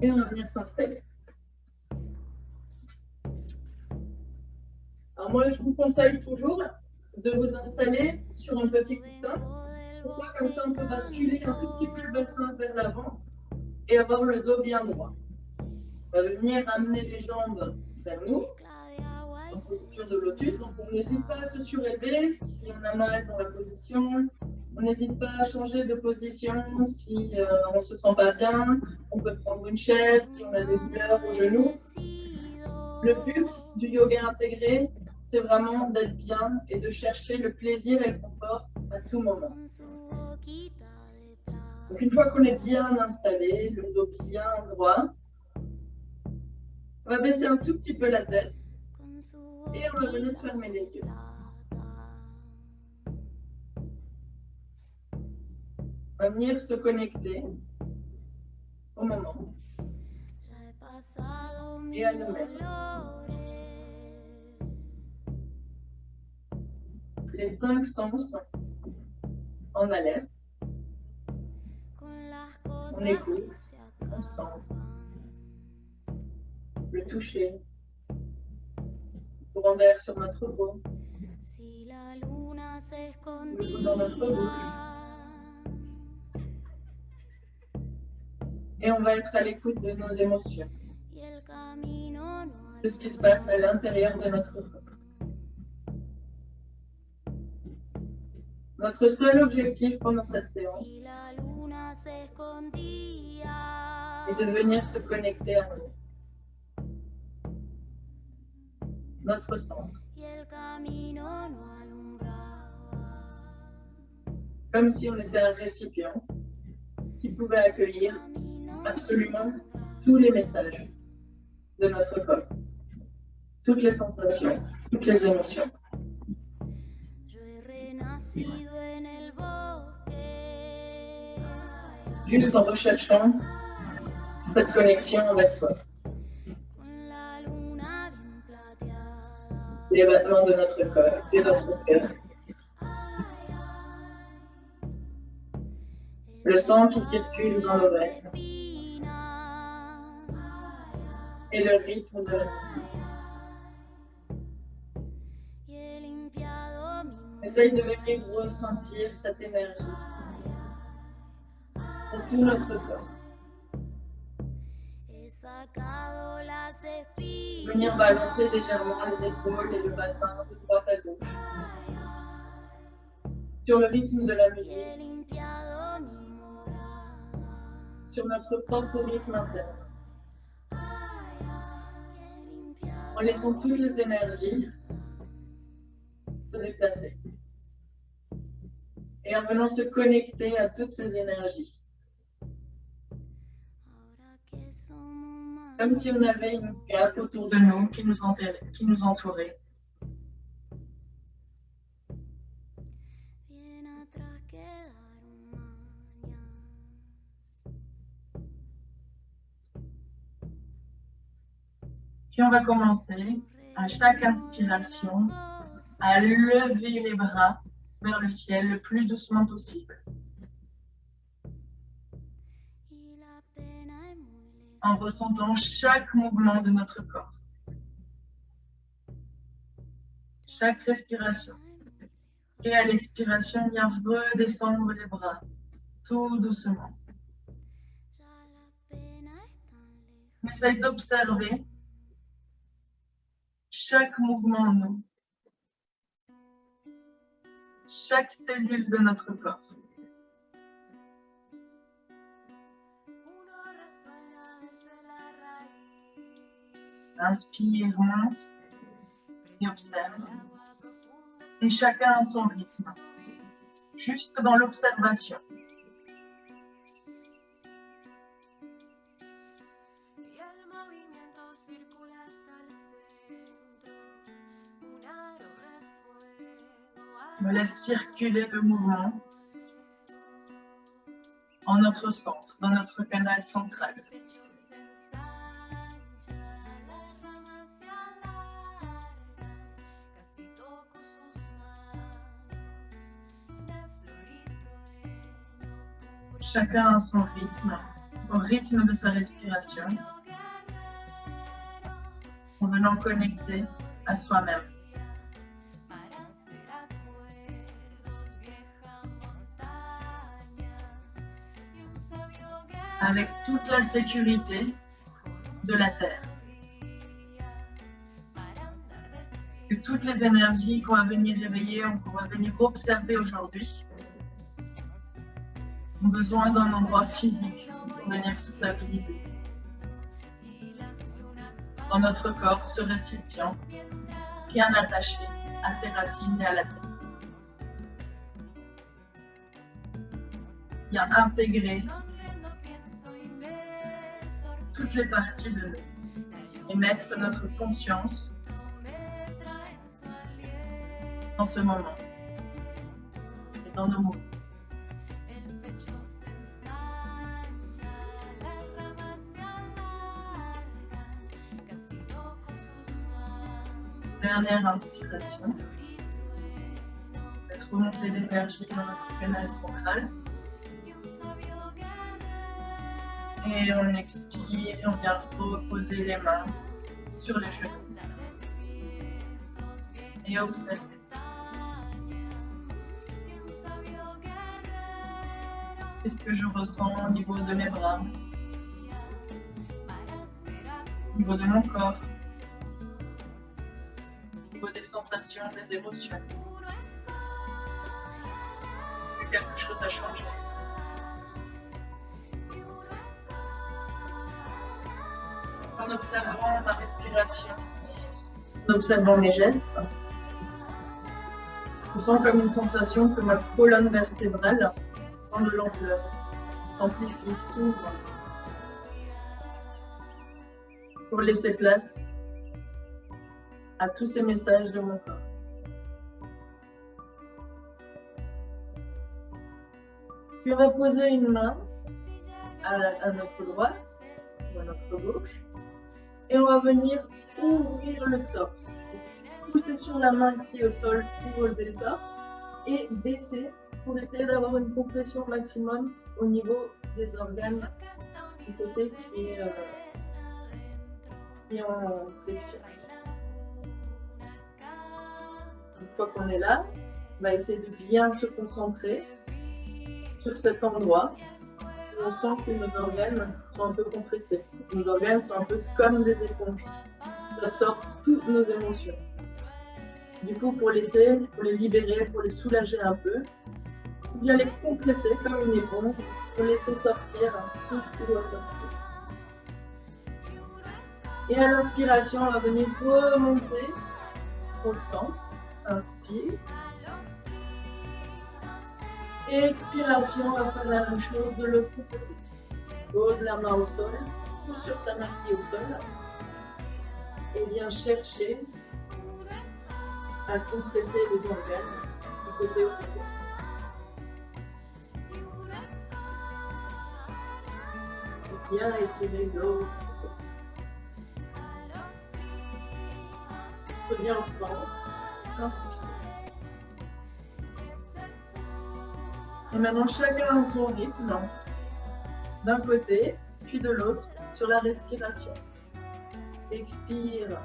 Et on va venir s'installer. Alors moi, je vous conseille toujours de vous installer sur un petit coussin. Pourquoi? Comme ça, on peut basculer un tout petit peu le bassin vers l'avant et avoir le dos bien droit. On va venir amener les jambes vers nous, en posture de lotus. Donc on n'hésite pas à se surélever si on a mal dans la position. On n'hésite pas à changer de position si on ne se sent pas bien. On peut prendre une chaise si on a des douleurs au genou. Le but du yoga intégré, c'est vraiment d'être bien et de chercher le plaisir et le confort à tout moment. Donc une fois qu'on est bien installé, le dos bien droit, on va baisser un tout petit peu la tête et on va venir fermer les yeux. On va venir se connecter au moment et à nous-mêmes. Les 5 sens en alerte. On écoute, on sent le toucher, le courant d'air sur notre peau, le goût dans notre bouche. Et on va être à l'écoute de nos émotions, de ce qui se passe à l'intérieur de notre corps. Notre seul objectif pendant cette séance est de venir se connecter à nous, notre centre. Comme si on était un récipient qui pouvait accueillir absolument tous les messages de notre corps, toutes les sensations, toutes les émotions. Juste en recherchant cette connexion avec soi. Les battements de notre corps, de notre cœur. Le sang qui circule dans nos veines. Et le rythme de la musique. Essaye de venir ressentir cette énergie pour tout notre corps. Venir balancer légèrement les épaules et le bassin de droite à gauche. Sur le rythme de la musique. Sur notre propre rythme interne. En laissant toutes les énergies se déplacer. Et en venant se connecter à toutes ces énergies. Comme si on avait une cape autour de nous qui nous entourait. Puis on va commencer à chaque inspiration à lever les bras vers le ciel le plus doucement possible. En ressentant chaque mouvement de notre corps. Chaque respiration. Et à l'expiration, bien redescendre les bras, tout doucement. On essaye d'observer chaque mouvement en nous. Chaque cellule de notre corps. Inspire, monte et observe. Et chacun à son rythme, juste dans l'observation. On laisse circuler le mouvement en notre centre, dans notre canal central. Chacun à son rythme, au rythme de sa respiration, en venant connecter à soi-même. Avec toute la sécurité de la Terre. Que toutes les énergies qu'on va venir réveiller, qu'on va venir observer aujourd'hui, ont besoin d'un endroit physique pour venir se stabiliser. Dans notre corps, ce récipient, bien attaché à ses racines et à la terre. Bien intégré toutes les parties de nous et mettre notre conscience dans ce moment et dans nos mots. Dernière inspiration. Laisse remonter l'énergie dans notre canal central. Et on expire, on vient reposer les mains sur les genoux. Et observer. Qu'est-ce que je ressens au niveau de mes bras, au niveau de mon corps, au niveau des sensations, des émotions. Est-ce que quelque chose a changé? En observant ma respiration, en observant mes gestes, je sens comme une sensation que ma colonne vertébrale prend de l'ampleur, s'amplifie, s'ouvre, pour laisser place à tous ces messages de mon corps. Puis on va poser une main à notre droite ou à notre gauche et on va venir ouvrir le torse. Pousser sur la main qui est au sol pour relever le torse et baisser pour essayer d'avoir une compression maximum au niveau des organes du côté qui est en flexion. Une fois qu'on est là, on va essayer de bien se concentrer sur cet endroit où on sent que nos organes sont un peu compressés. Nos organes sont un peu comme des éponges. Ils absorbent toutes nos émotions. Du coup, pour les libérer, pour les soulager un peu, ou bien les compresser comme une éponge pour laisser sortir tout ce qui doit sortir. Et à l'inspiration, on va venir remonter au centre. Inspire. Et expiration, on va faire la même chose de l'autre côté. Pose la main au sol, ou sur ta main qui est au sol. Et viens chercher à compresser les organes du côté au côté. Et bien étirer l'autre côté. Reviens au centre. Inspire. Et maintenant, chacun à son rythme, d'un côté, puis de l'autre, sur la respiration. Expire,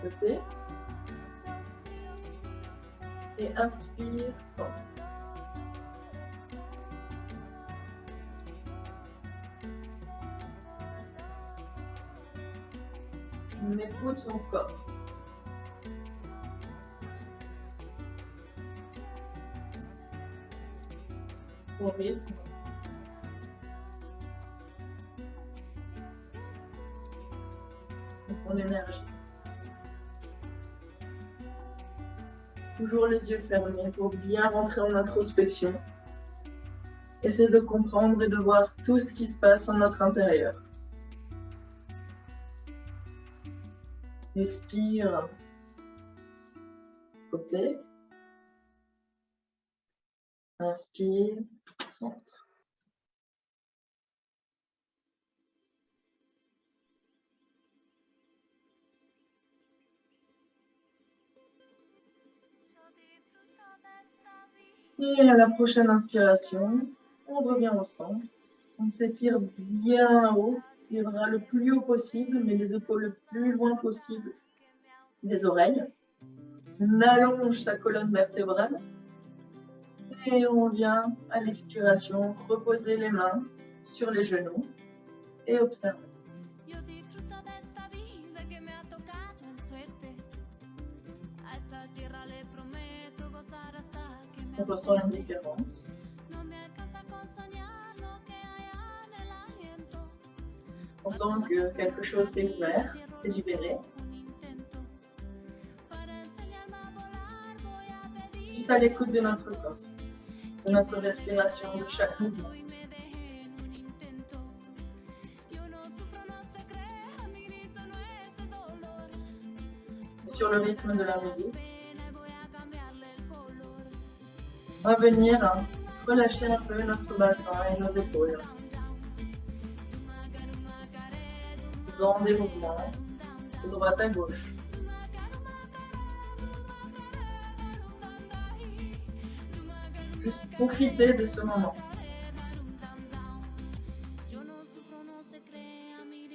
côté. Et inspire, centre. On écoute son corps. Son rythme. Et son énergie. Toujours les yeux fermés pour bien rentrer en introspection. Essayer de comprendre et de voir tout ce qui se passe en notre intérieur. Expire, côté. Inspire, centre. Et à la prochaine inspiration, on revient au centre. On s'étire bien haut, il ira le plus haut possible, mais les épaules le plus loin possible des oreilles. On allonge sa colonne vertébrale et on vient à l'expiration reposer les mains sur les genoux et observer. On ressent une différence. On sent que quelque chose s'est ouvert, s'est libéré. Juste à l'écoute de notre corps, de notre respiration, de chaque mouvement. Sur le rythme de la musique, on va venir relâcher un peu notre bassin et nos épaules. Dans des mouvements de droite à gauche. Juste profiter de ce moment.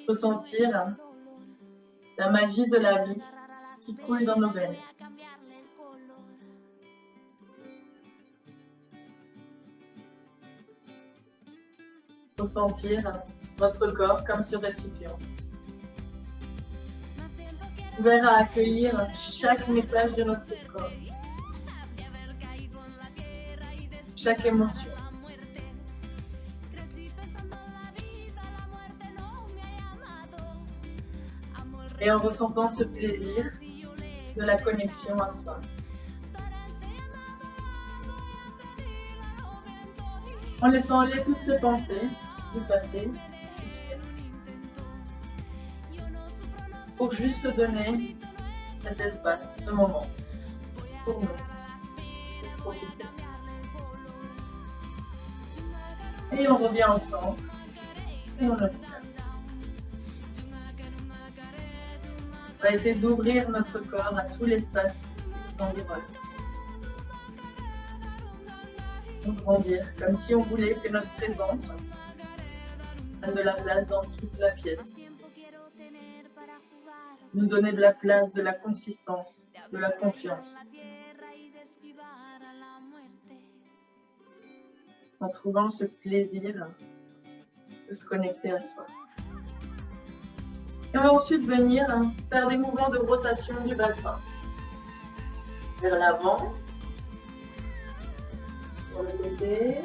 Ressentir la magie de la vie qui coule dans nos veines. Ressentir votre corps comme ce récipient, ouvert à accueillir chaque message de notre corps, chaque émotion. Et en ressentant ce plaisir de la connexion à soi. En laissant aller toutes ces pensées du passé, pour juste se donner cet espace, ce moment, pour nous, pour profiter. Et on revient au centre, et on observe. On va essayer d'ouvrir notre corps à tout l'espace qui nous environne. Grandir, comme si on voulait que notre présence ait de la place dans toute la pièce. Nous donner de la place, de la consistance, de la confiance. En trouvant ce plaisir de se connecter à soi. Et on va ensuite venir faire des mouvements de rotation du bassin. Vers l'avant, sur le côté,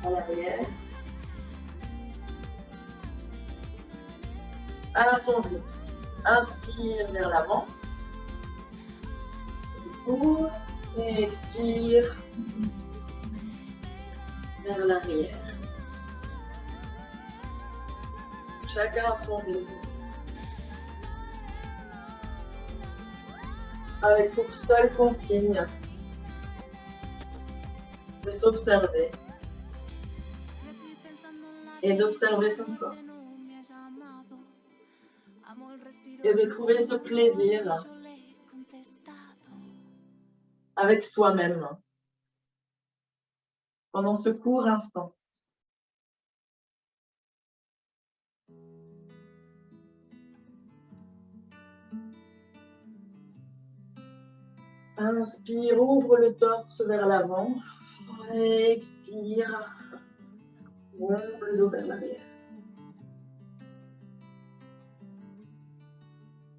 à l'arrière. À son rythme. Inspire vers l'avant. Et expire vers l'arrière. Chacun à son rythme. Avec pour seule consigne de s'observer et d'observer son corps. Et de trouver ce plaisir avec soi-même pendant ce court instant. Inspire, ouvre le torse vers l'avant. Expire, ouvre le dos vers l'arrière.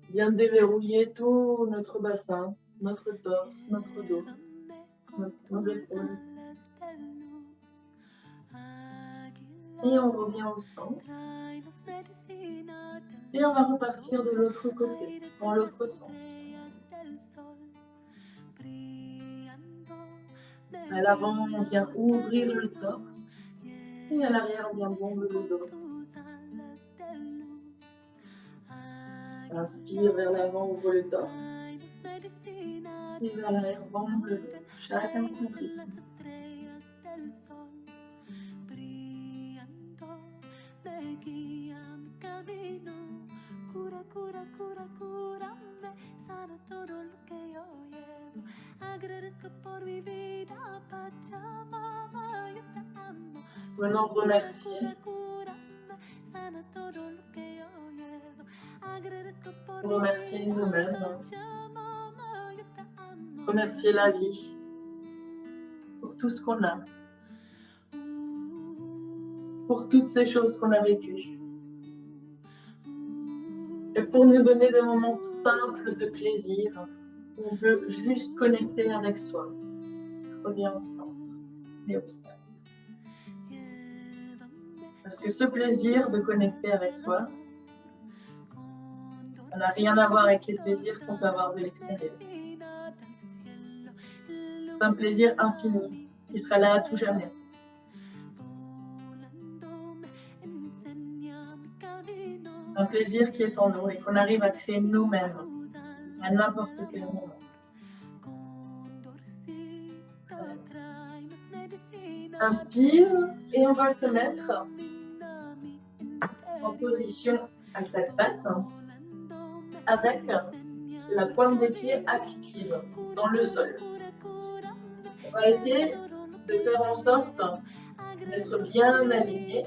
Bien déverrouiller tout notre bassin, notre torse, notre dos, nos épaules. Et on revient au centre. Et on va repartir de l'autre côté, dans l'autre sens. À l'avant, on vient ouvrir le torse. Et à l'arrière, on vient bomber le dos. Inspire vers l'avant, ouvre le torse. Et vers l'arrière, bombe le dos. Chacun son rythme. Cura, cura, cura, cura-me. Venons remercier. Remercier nous-mêmes. Remercier la vie pour tout ce qu'on a. Pour toutes ces choses qu'on a vécues. Et pour nous donner des moments simples de plaisir, où on peut juste connecter avec soi. Reviens au centre et observe. Parce que ce plaisir de connecter avec soi, ça n'a rien à voir avec les plaisirs qu'on peut avoir de l'extérieur. C'est un plaisir infini, qui sera là à tout jamais. Un plaisir qui est en nous et qu'on arrive à créer nous-mêmes, à n'importe quel moment. Inspire et on va se mettre en position à quatre pattes avec la pointe des pieds active dans le sol. On va essayer de faire en sorte d'être bien aligné,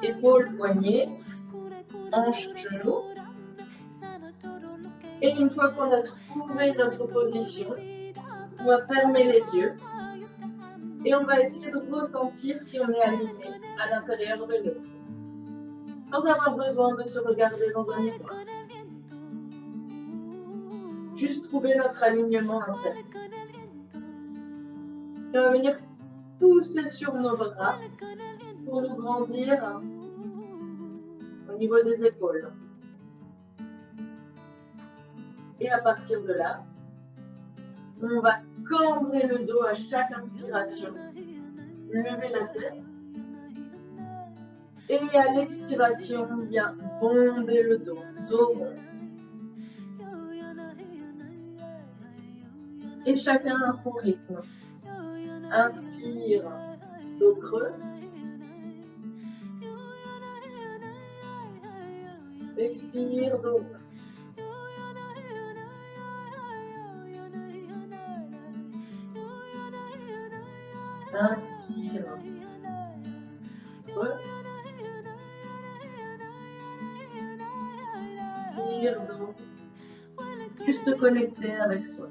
épaules, poignets, hanches, genoux. Et une fois qu'on a trouvé notre position, on va fermer les yeux et on va essayer de ressentir si on est aligné à l'intérieur de nous, sans avoir besoin de se regarder dans un miroir. Juste trouver notre alignement interne. Et on va venir pousser sur nos bras pour nous grandir au niveau des épaules. Et à partir de là, on va cambrer le dos à chaque inspiration, lever la tête. Et à l'expiration, on vient bomber le dos, dos rond. Et chacun à son rythme. Inspire, dos creux. Expire, dos rond. Inspire. Creux. Expire, dos. Juste connecter avec soi.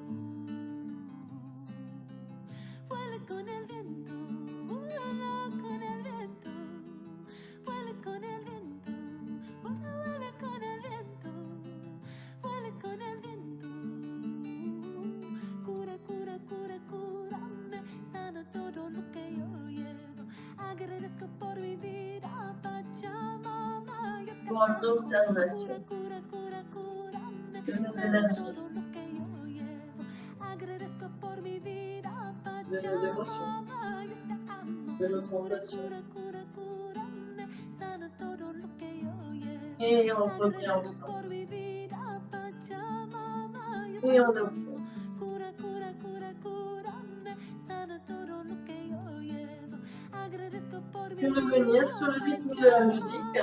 Grande observation de nos énergies, de nos émotions, de nos sensations. Et on revient au centre. Et on observe. Puis revenir sur le rythme de la musique.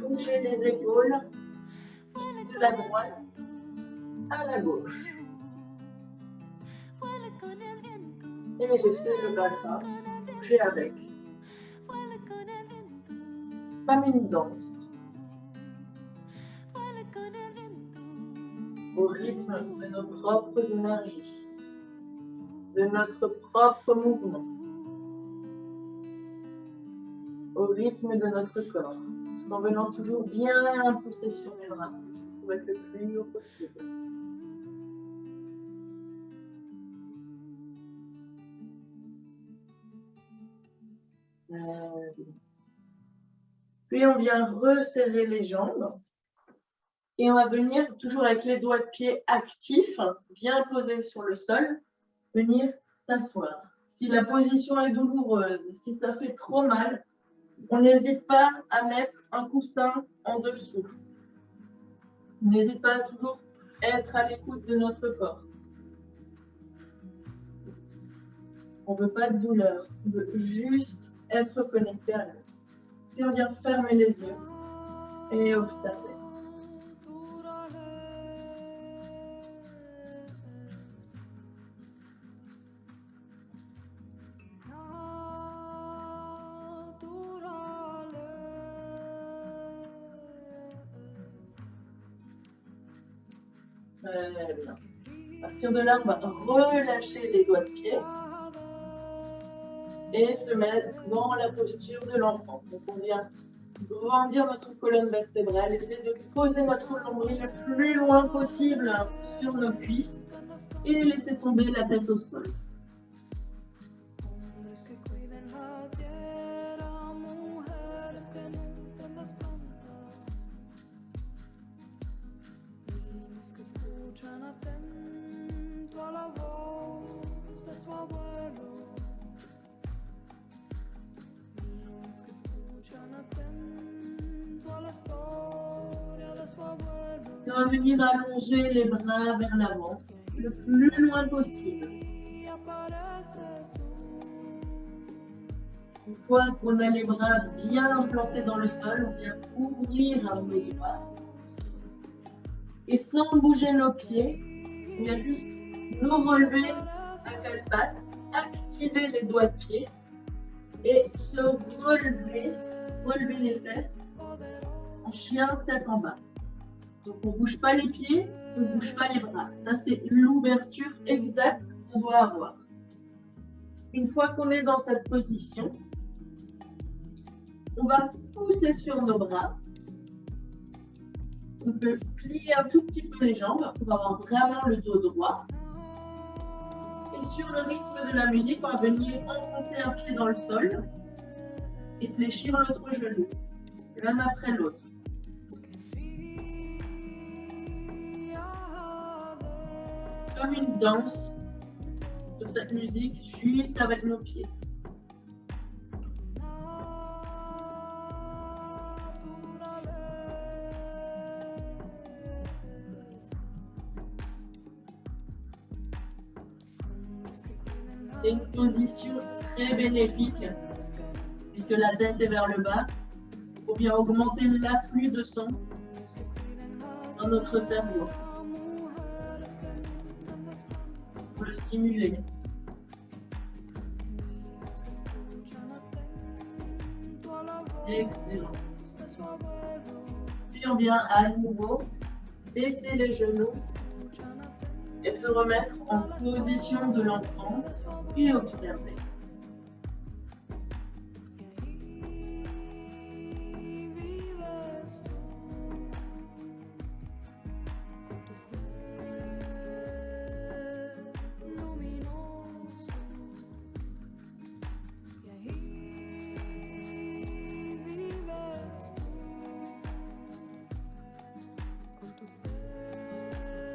Bouger les épaules de la droite à la gauche. Et laisser le bassin bouger avec. Comme une danse. Au rythme de nos propres énergies. De notre propre mouvement. Au rythme de notre corps. En venant toujours bien pousser sur les bras pour être le plus haut possible. Puis on vient resserrer les jambes et on va venir toujours avec les doigts de pied actifs, bien posés sur le sol, venir s'asseoir. Si la position est douloureuse, si ça fait trop mal, on n'hésite pas à mettre un coussin en dessous. On n'hésite pas à toujours être à l'écoute de notre corps. On ne veut pas de douleur, on veut juste être connecté à nous. Puis on vient fermer les yeux et observer. Très bien. À partir de là, on va relâcher les doigts de pied et se mettre dans la posture de l'enfant. Donc, on vient grandir notre colonne vertébrale, essayer de poser notre nombril le plus loin possible sur nos cuisses et laisser tomber la tête au sol. On va venir allonger les bras vers l'avant, le plus loin possible. Une fois qu'on a les bras bien implantés dans le sol, on vient ouvrir un peu les bras. Et sans bouger nos pieds, on vient juste nous relever à quatre pattes, activer les doigts de pied et se relever les fesses en chien tête en bas. Donc on ne bouge pas les pieds, on ne bouge pas les bras. Ça c'est l'ouverture exacte qu'on doit avoir. Une fois qu'on est dans cette position, on va pousser sur nos bras. On peut plier un tout petit peu les jambes pour avoir vraiment le dos droit. Et sur le rythme de la musique, on va venir enfoncer un pied dans le sol et fléchir l'autre genou, l'un après l'autre. Comme une danse sur cette musique, juste avec nos pieds. C'est une position très bénéfique puisque la tête est vers le bas. Pour bien augmenter l'afflux de sang dans notre cerveau. Pour le stimuler. Excellent. Puis on vient à nouveau baisser les genoux et se remettre en position de l'enfant et observer.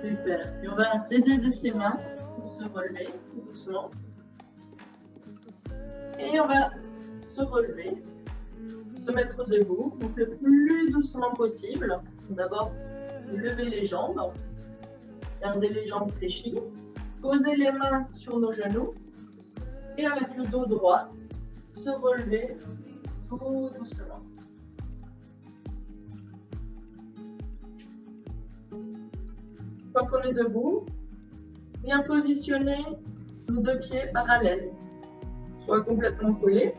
Super. Et on va s'aider de ses mains pour se relever doucement. Et on va se relever, se mettre debout, donc le plus doucement possible. D'abord, lever les jambes, garder les jambes fléchies, poser les mains sur nos genoux et avec le dos droit, se relever tout doucement. Une fois qu'on est debout, bien positionner nos deux pieds parallèles, soit complètement collés,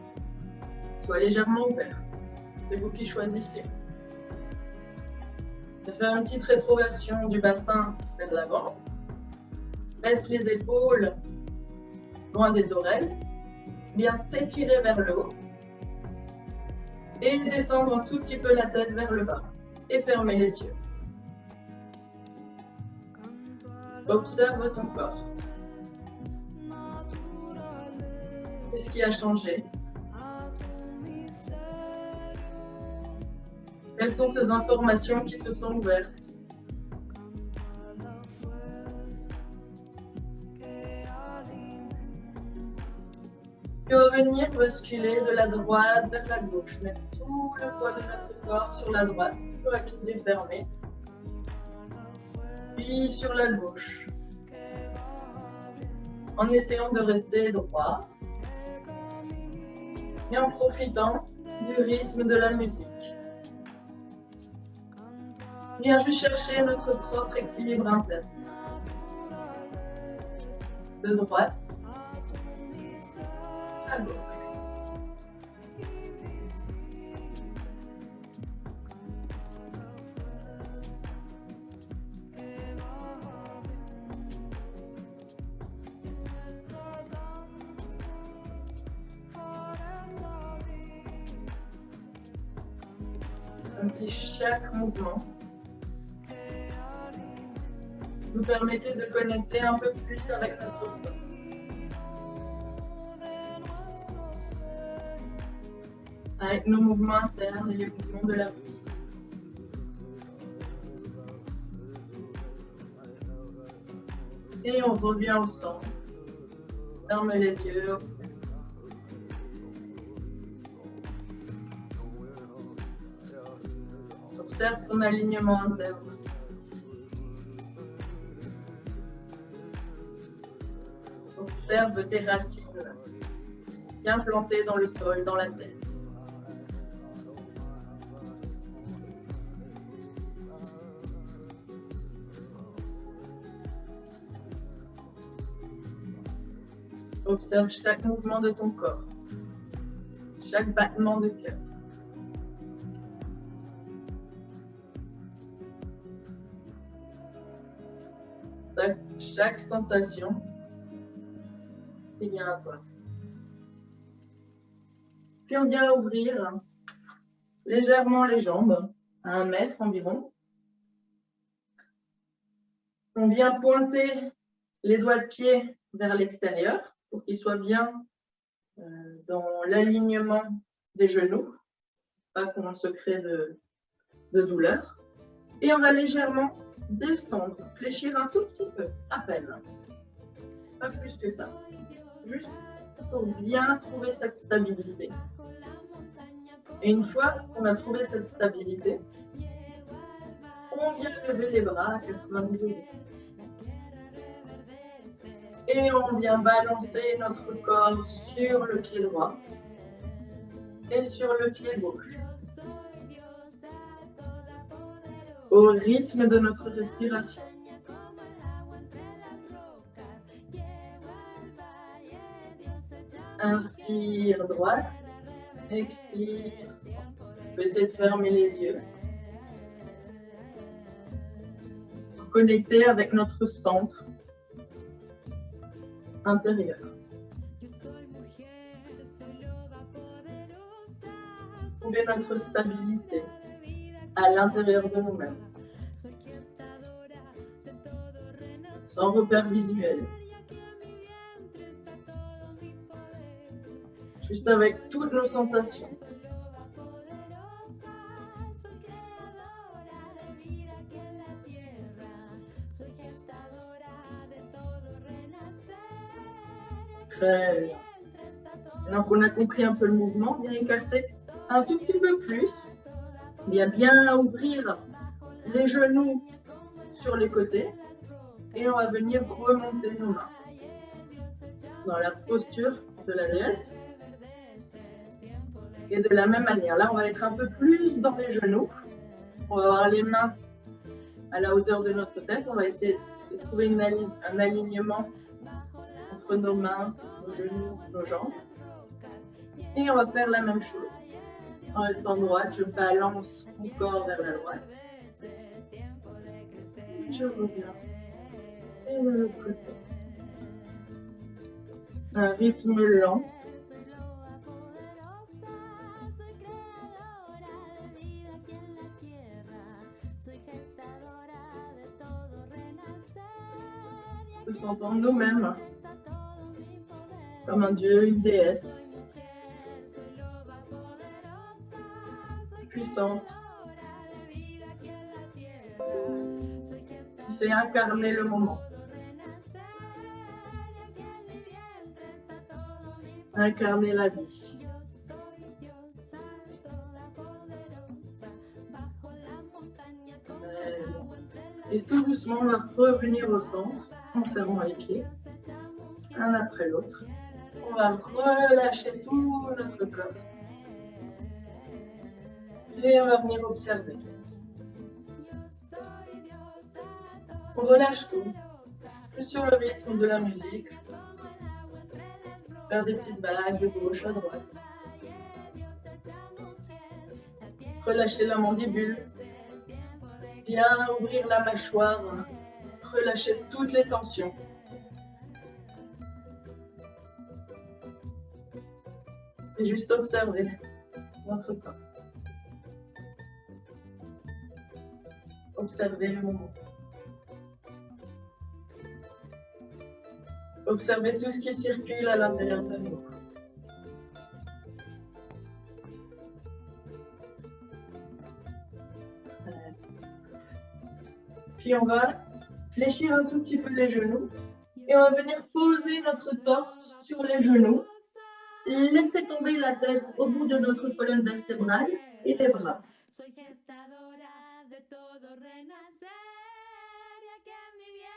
soit légèrement ouverts. C'est vous qui choisissez. Je fais une petite rétroversion du bassin vers l'avant. Baisse les épaules loin des oreilles. Bien s'étirer vers le haut. Et descendre un tout petit peu la tête vers le bas. Et fermer les yeux. Observe ton corps. Qu'est-ce qui a changé? Quelles sont ces informations qui se sont ouvertes? Puis on va venir basculer de la droite vers la gauche. Mettre tout le poids de notre corps sur la droite, avec les yeux fermés. Puis sur la gauche. En essayant de rester droit. Et en profitant du rythme de la musique. Viens juste chercher notre propre équilibre interne. De droite à gauche. comme si chaque mouvement nous permettait de connecter un peu plus avec notre corps. Avec nos mouvements internes et les mouvements de la vie. Et on revient au centre. Ferme les yeux. Observe ton alignement interne. Observe tes racines bien plantées dans le sol, dans la terre. Observe chaque mouvement de ton corps, chaque battement de cœur. Chaque sensation qui vient à toi. Puis on vient ouvrir légèrement les jambes à 1 mètre environ. On vient pointer les doigts de pied vers l'extérieur pour qu'ils soient bien dans l'alignement des genoux, pas qu'on se crée de douleur. Et on va légèrement descendre, fléchir un tout petit peu, à peine. Pas plus que ça. Juste pour bien trouver cette stabilité. Et une fois qu'on a trouvé cette stabilité, on vient lever les bras à 90 degrés. Et on vient balancer notre corps sur le pied droit et sur le pied gauche. Au rythme de notre respiration. Inspire droite, expire. On peut essayer de fermer les yeux. Pour connecter avec notre centre intérieur. Trouver notre stabilité à l'intérieur de nous-mêmes. Sans repère visuel. Juste avec toutes nos sensations. Très bien. Maintenant qu'on a compris un peu le mouvement, bien écarter un tout petit peu plus. Bien ouvrir les genoux sur les côtés. Et on va venir remonter nos mains dans la posture de la déesse. Et de la même manière, là, on va être un peu plus dans les genoux. On va avoir les mains à la hauteur de notre tête. On va essayer de trouver un alignement entre nos mains, nos genoux, nos jambes. Et on va faire la même chose. En restant droite, je balance mon corps vers la droite. Je reviens. Et de l'autre côté. Un rythme lent. Se sentant nous-mêmes comme un dieu, une déesse puissante qui sait incarner le moment. Incarner la vie. Et tout doucement, on va revenir au centre en fermant les pieds, un après l'autre. On va relâcher tout notre corps. Et on va venir observer. On relâche tout, plus sur le rythme de la musique. Faire des petites balades de gauche à droite. Relâcher la mandibule. Bien ouvrir la mâchoire. Relâcher toutes les tensions. Et juste observer notre corps. Observez le moment. Observez tout ce qui circule à l'intérieur de vous. Puis on va fléchir un tout petit peu les genoux et on va venir poser notre torse sur les genoux. Laissez tomber la tête au bout de notre colonne vertébrale et les bras.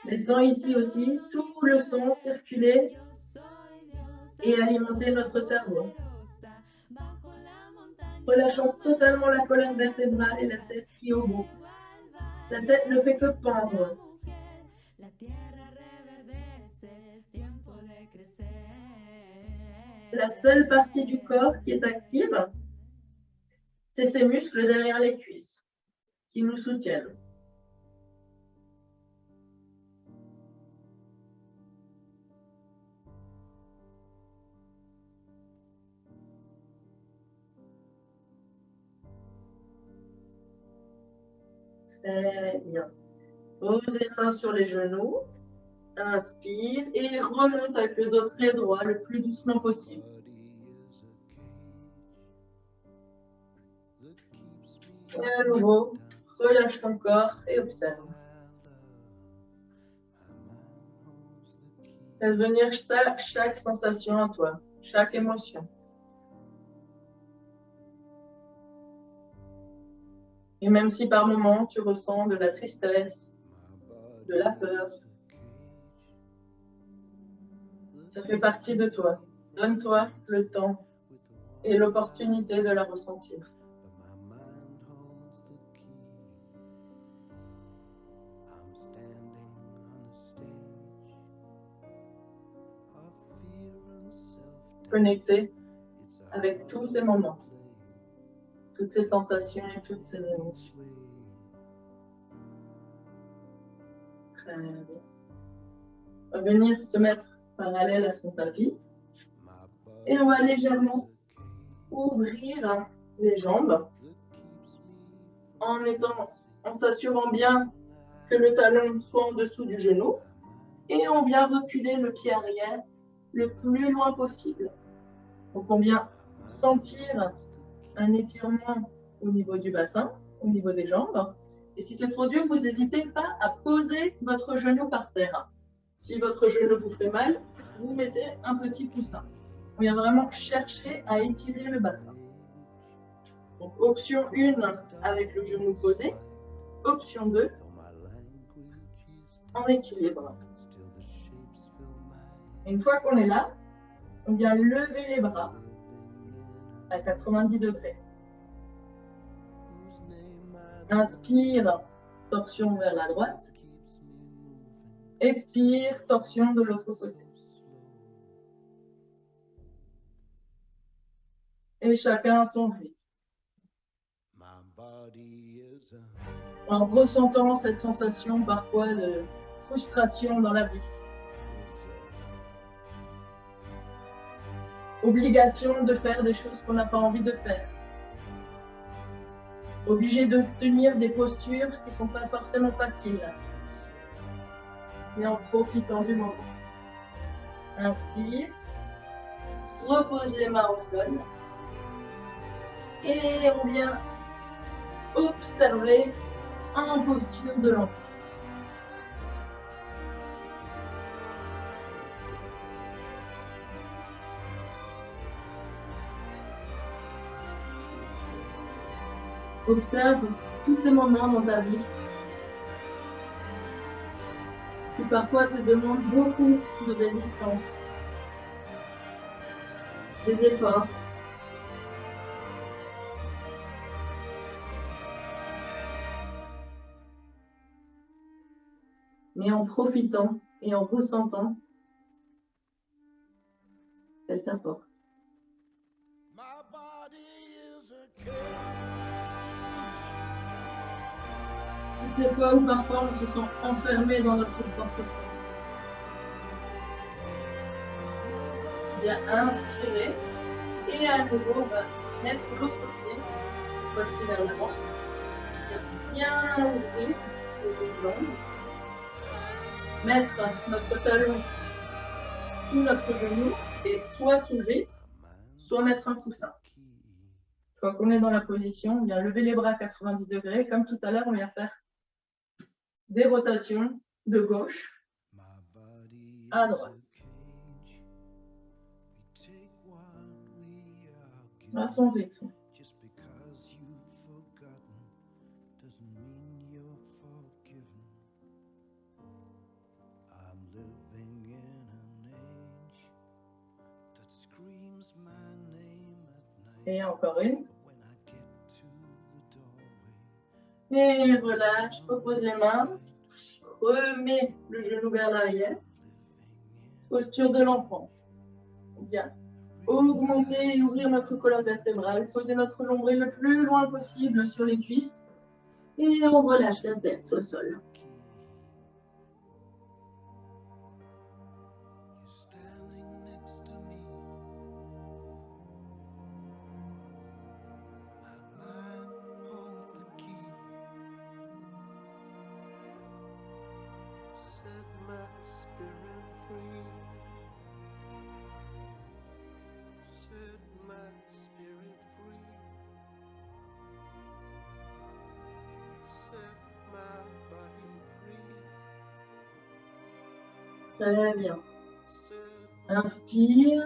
Laissons ici aussi tout le son circuler et alimenter notre cerveau. Relâchons totalement la colonne vertébrale et la tête qui est au bout. La tête ne fait que pendre. La seule partie du corps qui est active, c'est ces muscles derrière les cuisses qui nous soutiennent. Très bien. Posez les mains sur les genoux. Inspire et remonte avec le dos très droit le plus doucement possible. Et à nouveau, relâche ton corps et observe. Laisse venir chaque sensation à toi, chaque émotion. Et même si par moments tu ressens de la tristesse, de la peur, ça fait partie de toi. Donne-toi le temps et l'opportunité de la ressentir. Connecté avec tous ces moments, toutes ces sensations et toutes ces émotions. Très bien. On va venir se mettre parallèle à son tapis et on va légèrement ouvrir les jambes en s'assurant bien que le talon soit en dessous du genou et on vient reculer le pied arrière le plus loin possible. Donc on vient sentir un étirement au niveau du bassin, au niveau des jambes. Et si c'est trop dur, vous n'hésitez pas à poser votre genou par terre. Si votre genou vous fait mal, vous mettez un petit coussin. On vient vraiment chercher à étirer le bassin. Donc option 1 avec le genou posé. Option 2 en équilibre. Une fois qu'on est là, on vient lever les bras à 90 degrés. Inspire, torsion vers la droite. Expire, torsion de l'autre côté. Et chacun à son rythme. En ressentant cette sensation parfois de frustration dans la vie. Obligation de faire des choses qu'on n'a pas envie de faire. Obligé de tenir des postures qui ne sont pas forcément faciles. Mais en profitant du moment. Inspire. Repose les mains au sol. Et on vient observer en posture de l'enfant. Observe tous ces moments dans ta vie qui parfois te demandent beaucoup de résistance, des efforts. Mais en profitant et en ressentant ce qu'elle t'apporte. Toutes ces fois où parfois on se sent enfermé dans notre portefeuille. Bien inspirer et à nouveau on va mettre l'autre pied, voici vers l'avant. Bien ouvrir les deux jambes. Mettre notre talon sous notre genou et soit soulever, soit mettre un coussin. Une fois qu'on est dans la position, on vient lever les bras à 90 degrés. Comme tout à l'heure, on vient faire des rotations de gauche à droite. À son rythme. Et encore une. Et relâche, repose les mains. Remets le genou vers l'arrière. Posture de l'enfant. Bien. Augmenter et ouvrir notre colonne vertébrale. Poser notre nombril le plus loin possible sur les cuisses. Et on relâche la tête au sol. Très bien. Inspire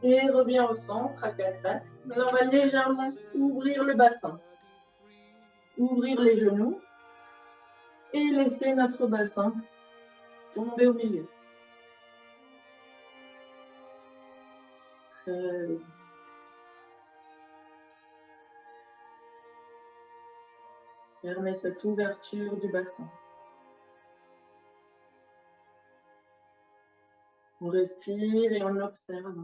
et reviens au centre à quatre pattes. Maintenant, on va légèrement ouvrir le bassin. Ouvrir les genoux et laisser notre bassin tomber au milieu. Très bien. Fermez cette ouverture du bassin. On respire et on observe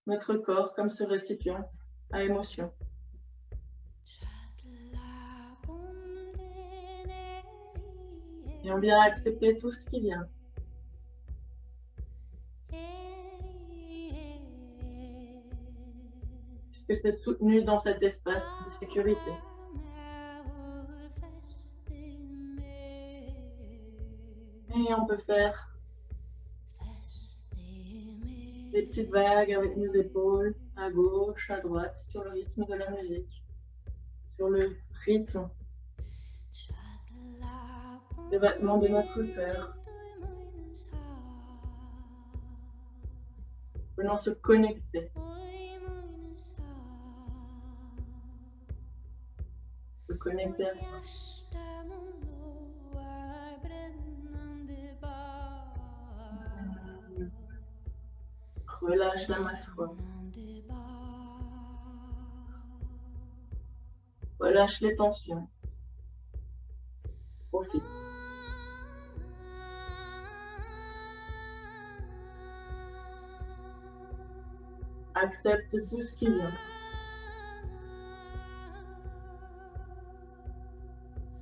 notre corps comme ce récipient à émotion. Et on vient accepter tout ce qui vient. Puisque c'est soutenu dans cet espace de sécurité. Et on peut faire des petites vagues avec nos épaules, à gauche, à droite, sur le rythme de la musique, sur le rythme des battements de notre cœur. Venons se connecter. Se connecter à ça. Relâche la mâchoire. Relâche les tensions. Profite. Accepte tout ce qui vient.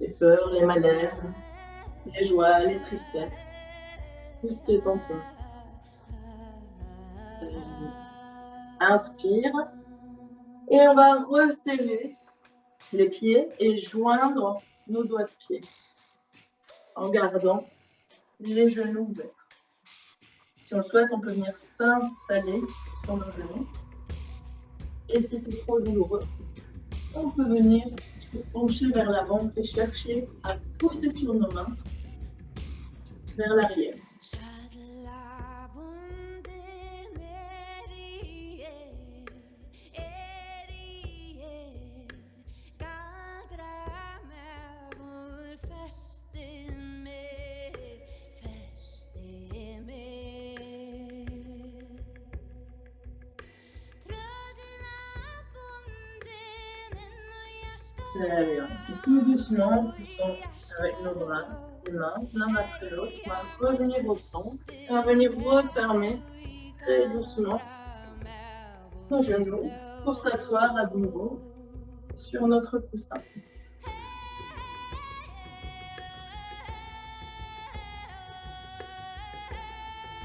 Les peurs, les malaises, les joies, les tristesses. Tout ce qui est en toi. Inspire. Et on va resserrer les pieds et joindre nos doigts de pied. En gardant les genoux ouverts. Si on le souhaite, on peut venir s'installer sur nos genoux. Et si c'est trop douloureux, on peut venir se pencher vers l'avant et chercher à pousser sur nos mains vers l'arrière. Très bien. Et tout doucement, poussons avec nos bras, les mains, l'un après l'autre. On va revenir au centre. On va venir refermer très doucement nos genoux pour s'asseoir à nouveau sur notre coussin.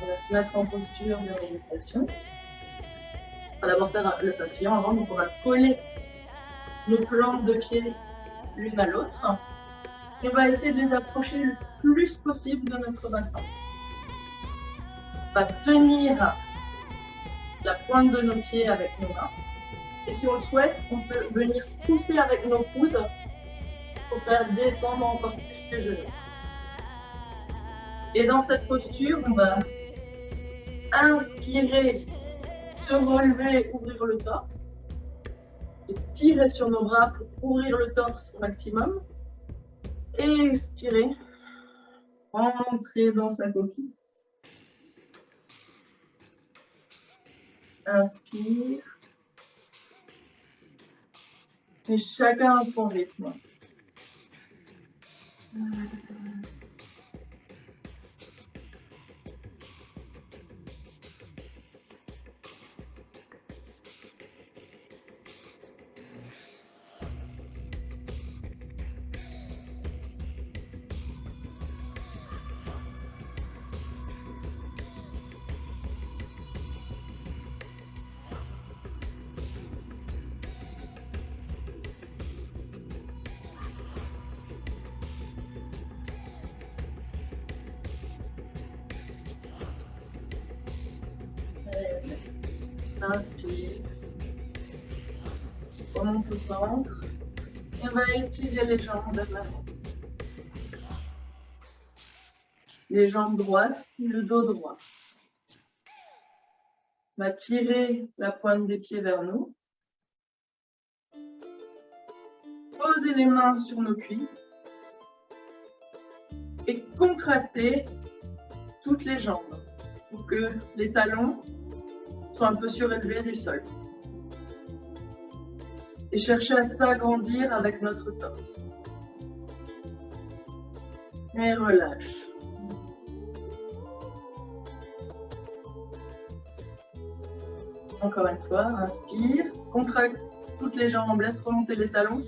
On va se mettre en posture de méditation. On va d'abord faire le papillon avant, donc on va coller nos plantes de pied l'une à l'autre. Et on va essayer de les approcher le plus possible de notre bassin. On va tenir la pointe de nos pieds avec nos mains. Et si on le souhaite, on peut venir pousser avec nos coudes pour faire descendre encore plus les genoux. Et dans cette posture, on va inspirer, se relever, ouvrir le torse. Et tirer sur nos bras pour ouvrir le torse au maximum. Et expirer, rentrer dans sa coquille. Inspire. Et chacun à son rythme. Inspire. Remonte au centre. Et on va étirer les jambes vers l'avant. Les jambes droites, le dos droit. On va tirer la pointe des pieds vers nous. Poser les mains sur nos cuisses. Et contracter toutes les jambes pour que les talons soient un peu surélevés du sol. Et chercher à s'agrandir avec notre torse. Et relâche. Encore une fois, inspire, contracte toutes les jambes, laisse remonter les talons.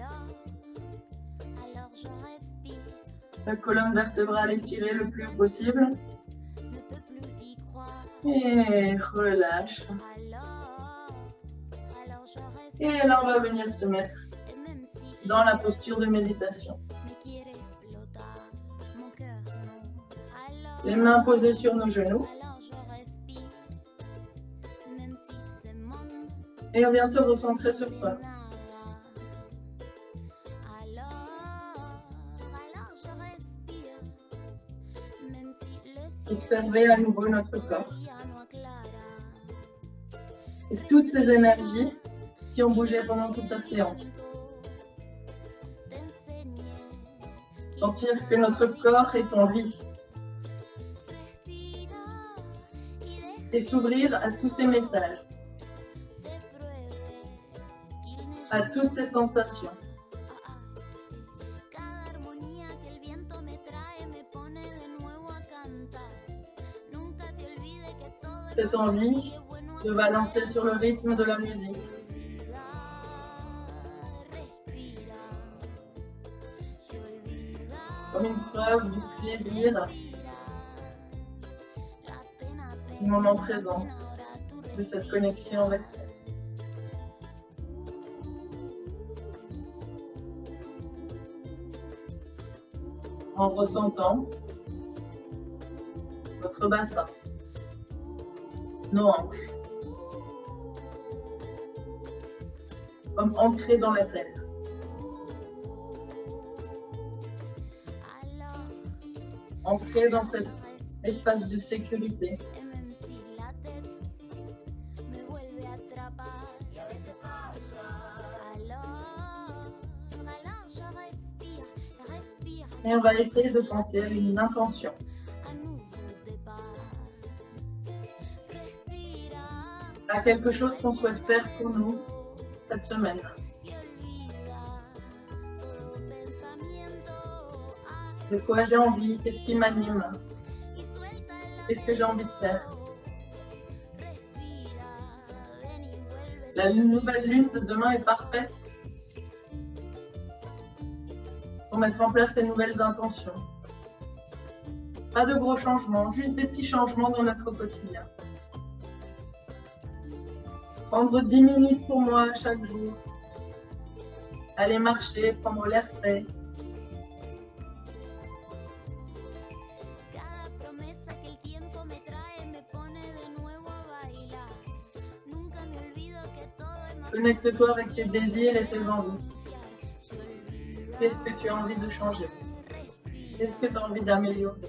La colonne vertébrale étirée le plus possible. Et relâche. Et là, on va venir se mettre dans la posture de méditation. Les mains posées sur nos genoux. Et on vient se recentrer sur soi. Observez à nouveau notre corps. Et toutes ces énergies qui ont bougé pendant toute cette séance. Sentir que notre corps est en vie. Et s'ouvrir à tous ces messages. À toutes ces sensations. Cette envie de balancer sur le rythme de la musique. Comme une preuve du plaisir du moment présent, de cette connexion avec soi. En ressentant votre bassin, nos hanches, comme ancrés dans la terre. Ancrés dans cet espace de sécurité. Et on va essayer de penser à une intention. À quelque chose qu'on souhaite faire pour nous cette semaine. De quoi j'ai envie, qu'est-ce qui m'anime, qu'est-ce que j'ai envie de faire. La nouvelle lune de demain est parfaite pour mettre en place ces nouvelles intentions. Pas de gros changements, juste des petits changements dans notre quotidien. Prendre 10 minutes pour moi chaque jour. Aller marcher, prendre l'air frais. Connecte-toi avec tes désirs et tes envies. Qu'est-ce que tu as envie de changer? Qu'est-ce que tu as envie d'améliorer?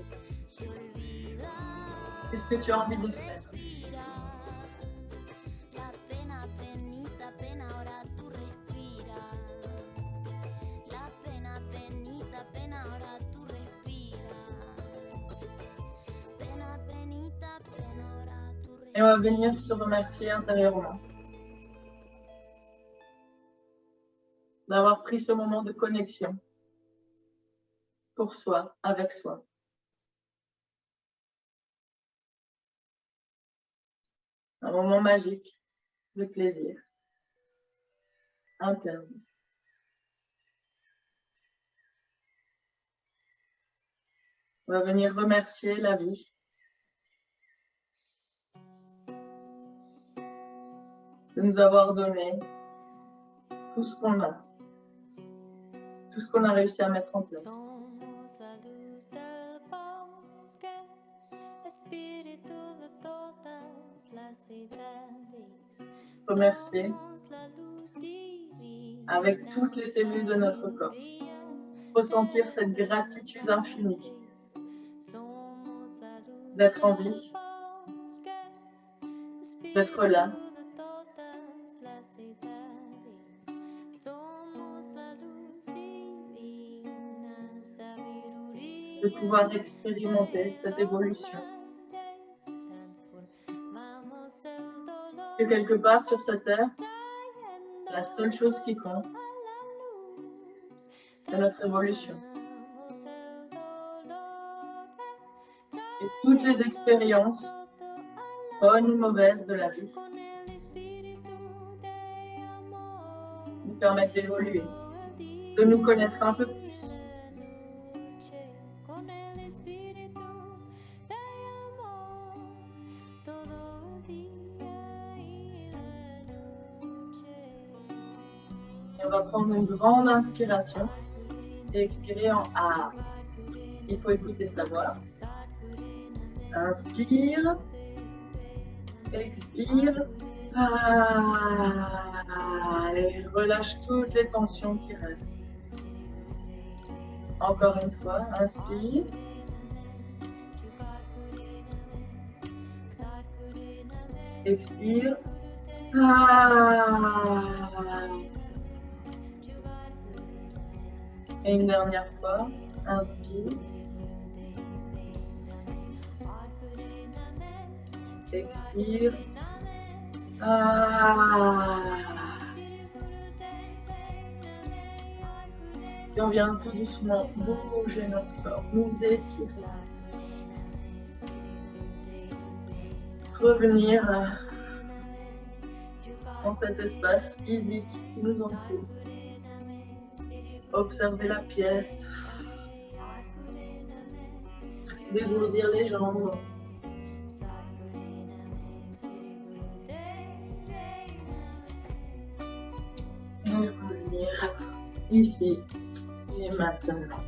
Qu'est-ce que tu as envie de faire? Et on va venir se remercier intérieurement d'avoir pris ce moment de connexion pour soi, avec soi. Un moment magique de plaisir interne. On va venir remercier la vie de nous avoir donné tout ce qu'on a, tout ce qu'on a réussi à mettre en place. Remercier avec toutes les cellules de notre corps. Ressentir cette gratitude infinie d'être en vie, d'être là. De pouvoir expérimenter cette évolution. Que quelque part sur cette terre, la seule chose qui compte, c'est notre évolution. Et toutes les expériences, bonnes ou mauvaises de la vie, nous permettent d'évoluer, de nous connaître un peu plus. On va prendre une grande inspiration et expirer en A. Il faut écouter sa voix. Inspire. Expire. Et relâche toutes les tensions qui restent. Encore une fois, inspire. Expire. Et une dernière fois, inspire. Expire. Et on vient tout doucement bouger notre corps, nous étirer. Revenir dans cet espace physique qui nous entoure. Observer la pièce, dégourdir les jambes. Et revenir ici et maintenant.